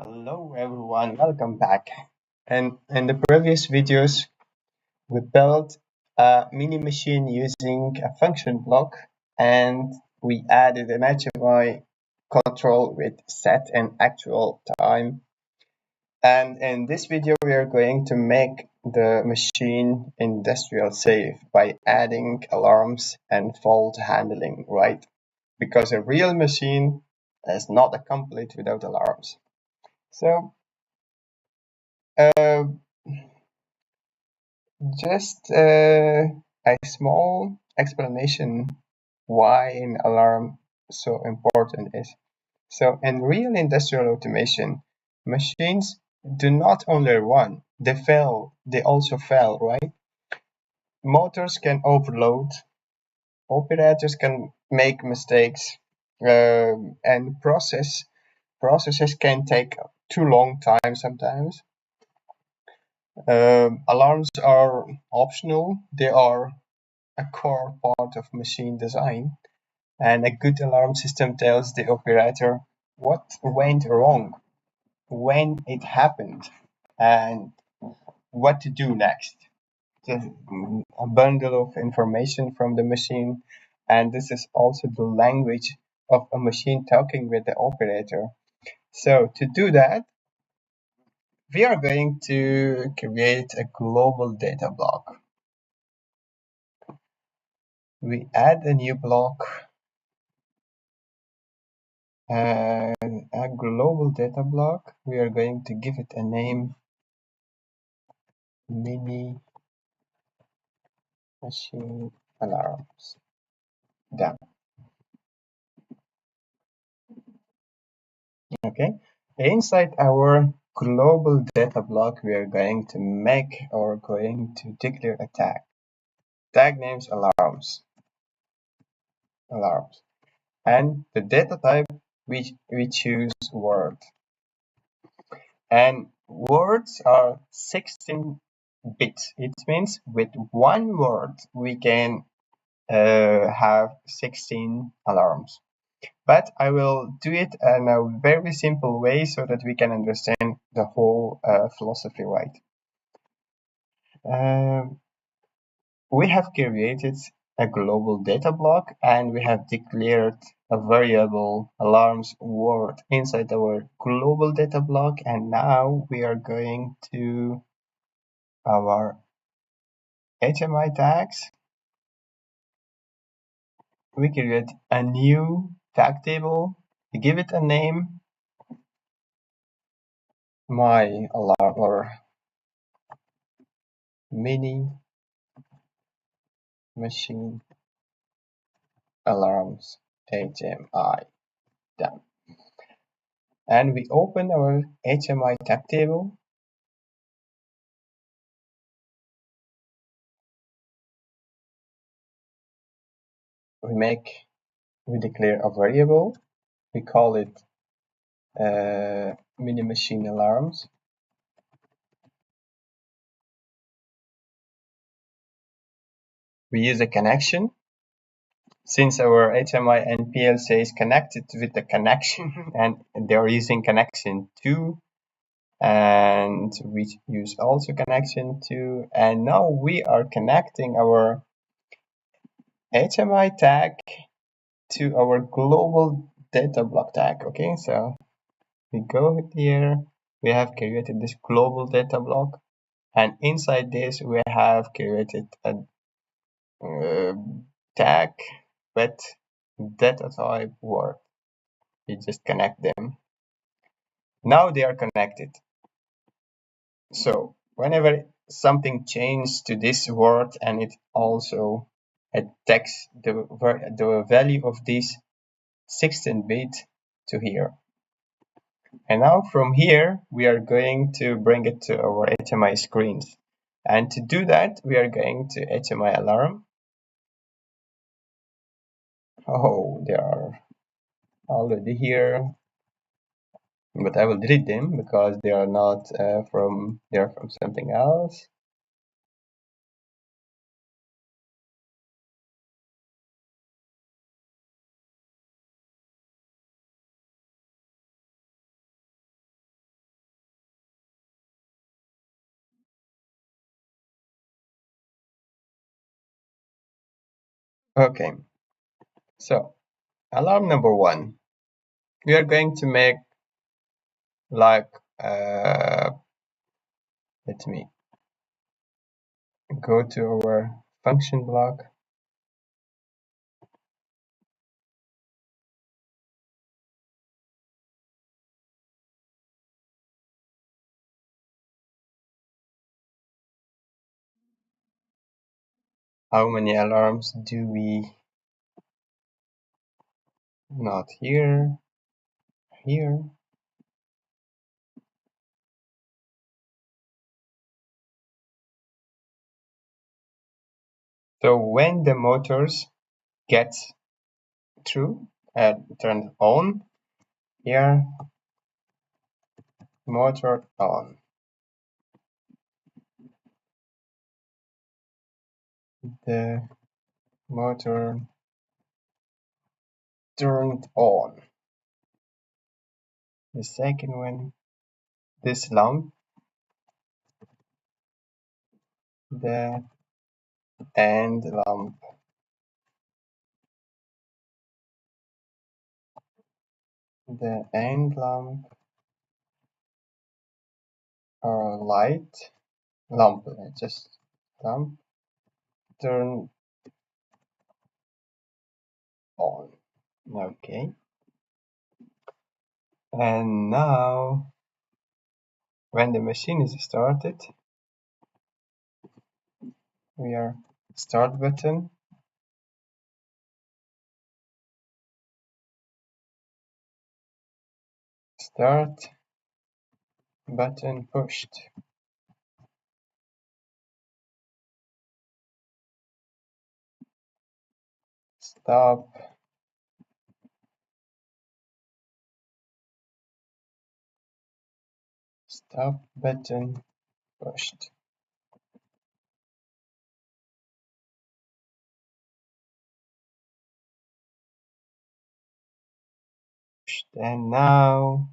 Hello everyone, welcome back. And in the previous videos, we built a mini machine using a function block and we added an HMI control with set and actual time. And in this video, we are going to make the machine industrial safe by adding alarms and fault handling, right? Because a real machine is not complete without alarms. So, uh, just a small explanation why an alarm so important is. So in real industrial automation, machines do not only run, they also fail, right? Motors can overload, operators can make mistakes, and processes can take too long time sometimes. Alarms are optional, they are a core part of machine design, and a good alarm system tells the operator what went wrong, when it happened, and what to do next. Just a bundle of information from the machine, and this is also the language of a machine talking with the operator. So to do that, we are going to create a global data block. We add a new block and a global data block. We are going to give it a name, mini machine alarms. Done. Okay. Inside our global data block, we are going to declare a tag. Tag names alarms. And the data type, we choose word. And words are 16 bits. It means with one word, we can have 16 alarms. But I will do it in a very simple way so that we can understand the whole philosophy right. We have created a global data block and we have declared a variable alarms word inside our global data block, and now we are going to our HMI tags. We create a new tag table, we give it a name, my alarm or mini machine alarms HMI. Done. And we open our HMI tag table. We declare a variable. We call it mini machine alarms. We use a connection. Since our HMI and PLC is connected with the connection and they're using connection 2, and we use also connection 2, and now we are connecting our HMI tag to our global data block tag. Okay, so we go here, we have created this global data block, and inside this we have created a tag with data type word. We just connect them. Now they are connected. So whenever something changes to this word, and it also attacks the value of this 16-bit to here. And now from here, we are going to bring it to our HMI screens. And to do that, we are going to HMI alarm. Oh, they are already here, but I will delete them because they are not they are from something else. Okay, so alarm number 1. We are going to make like let me go to our function block. How many alarms do we? Not here, here. So when the motors get through and turned on, here, motor on. The motor turned on. The second one, this lamp, the end lamp. The end lamp or light lamp, just lamp turn on. Okay. And now when the machine is started, we are start button, start button pushed. Stop button pushed. And now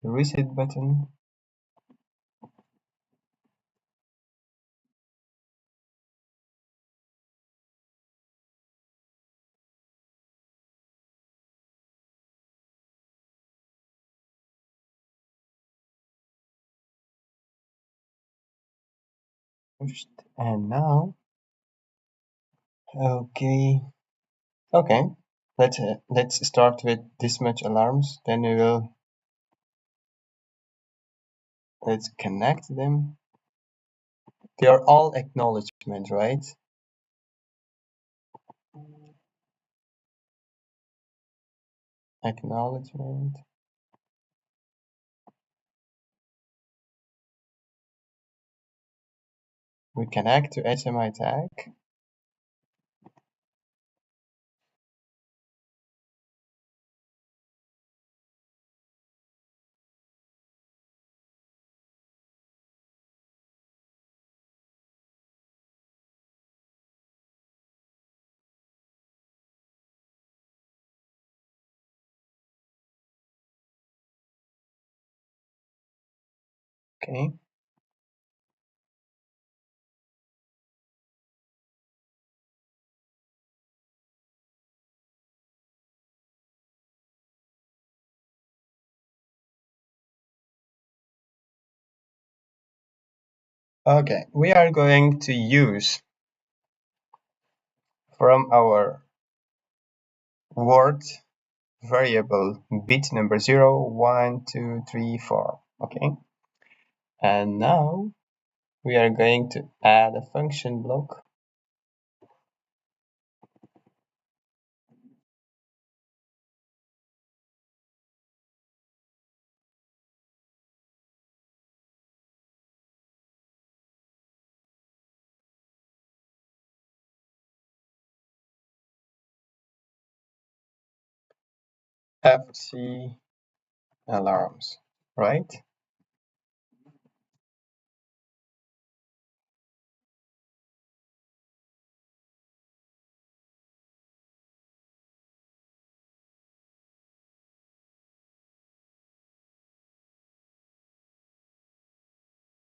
the reset button. Pushed. And now, okay, let's start with this much alarms, then we will let's connect them. They are all acknowledgement, right? Acknowledgement. We connect to HMI tag. Okay. Okay, we are going to use from our word variable bit number 0, 1, 2, 3, 4. Okay. And now we are going to add a function block. FC alarms, right?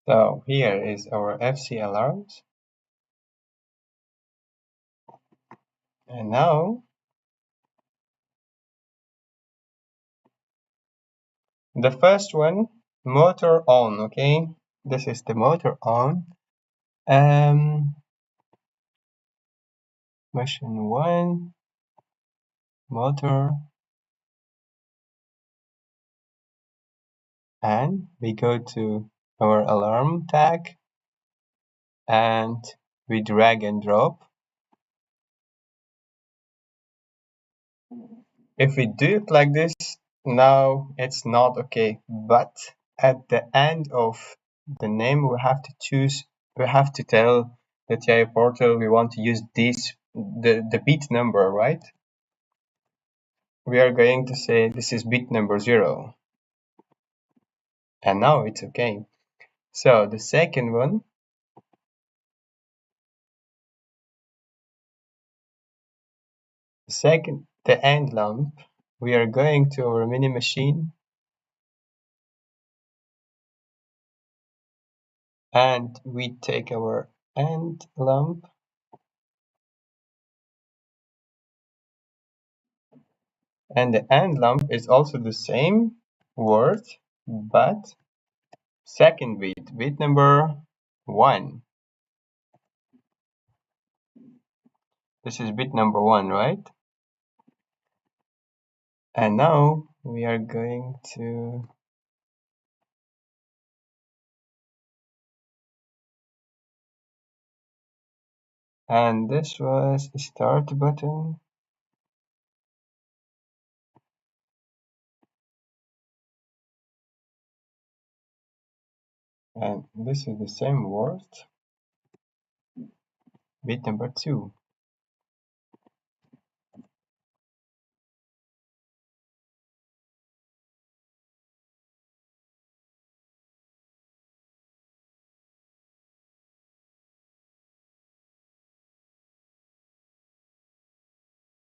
So here is our FC alarms. And now the first one, motor on. Okay, this is the motor on. Machine 1, motor, and we go to our alarm tag and we drag and drop. If we do it like this, now it's not okay, but at the end of the name we have to choose, we have to tell the TI portal we want to use this, the bit number, right? We are going to say this is bit number 0, and now it's okay. So the second one, the end lamp, we are going to our mini machine and we take our end lamp, and the end lamp is also the same word, but second bit number 1. This is bit number 1, right? And now we are going to and this was the start button. And this is the same word, bit number 2.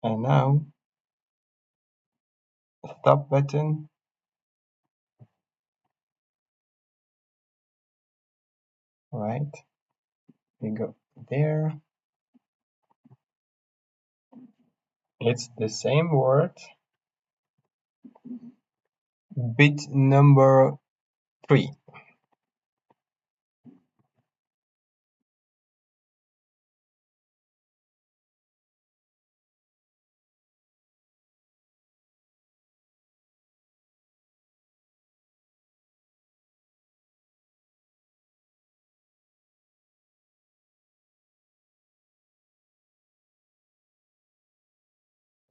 And now stop button, right? We go there. It's the same word, bit number 3.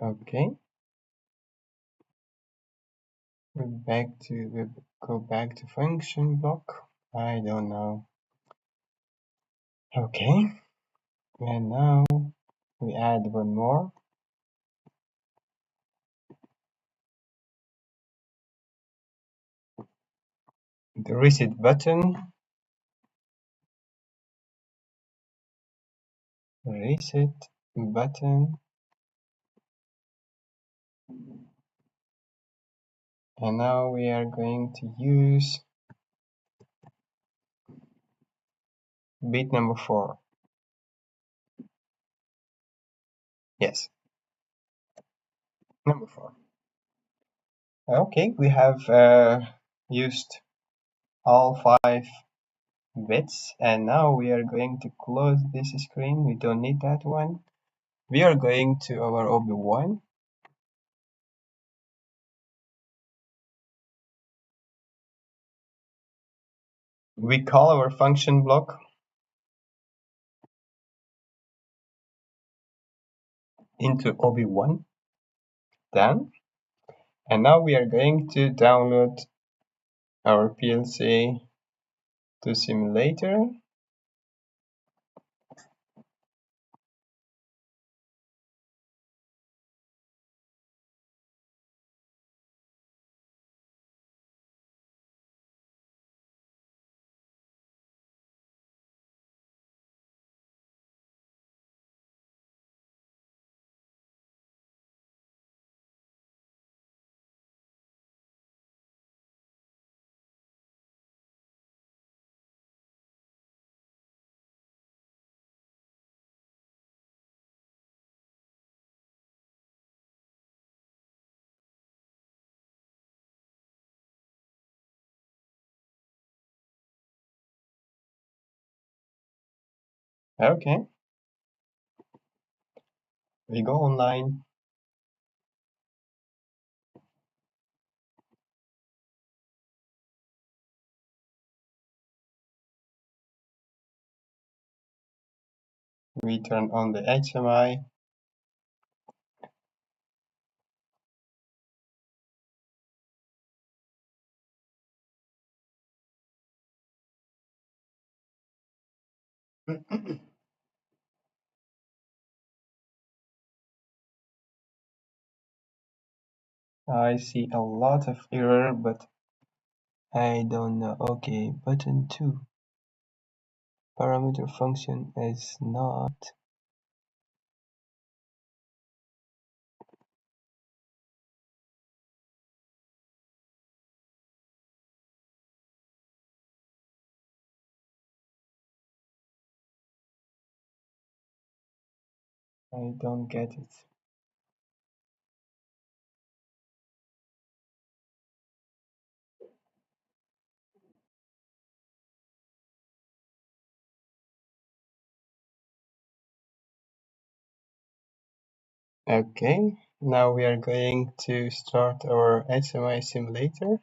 Okay. We go back to function block. I don't know. Okay. And now we add one more. The reset button. Reset button. And now we are going to use bit number 4. Yes. Number 4. Okay, we have used all 5 bits, and now we are going to close this screen. We don't need that one. We are going to our OB1. We call our function block into OB1. Done. And now we are going to download our PLC to simulator. Okay, we go online. We turn on the HMI. I see a lot of error, but I don't know. Okay, button 2. Parameter function is not. I don't get it. Okay, now we are going to start our HMI simulator.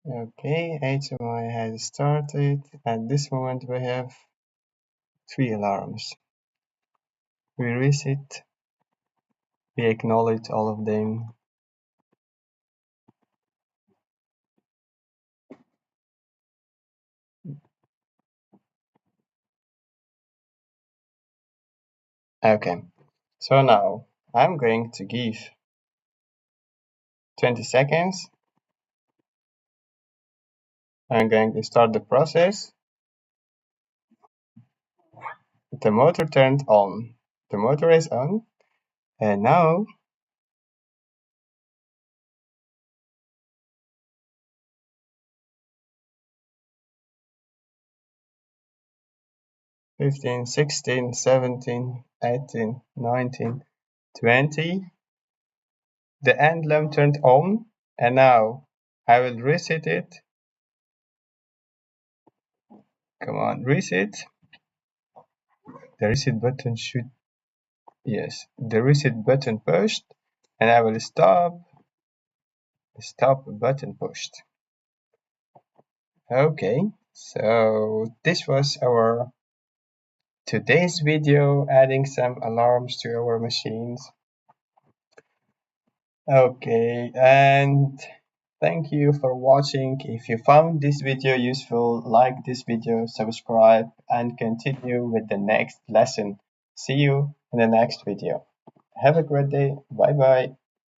Okay, HMI has started. At this moment, we have 3 alarms. We reset. We acknowledge all of them. Okay, so now I'm going to give 20 seconds. I'm going to start the process. The motor turned on. The motor is on. And now 15, 16, 17, 18, 19, 20. The end lamp turned on, and now I will reset it. Come on, reset. The reset button should, yes, the reset button pushed, and I will stop. Stop button pushed. Okay, so this was our today's video, adding some alarms to our machines. Okay, and thank you for watching. If you found this video useful, like this video, subscribe, and continue with the next lesson. See you in the next video. Have a great day. Bye bye.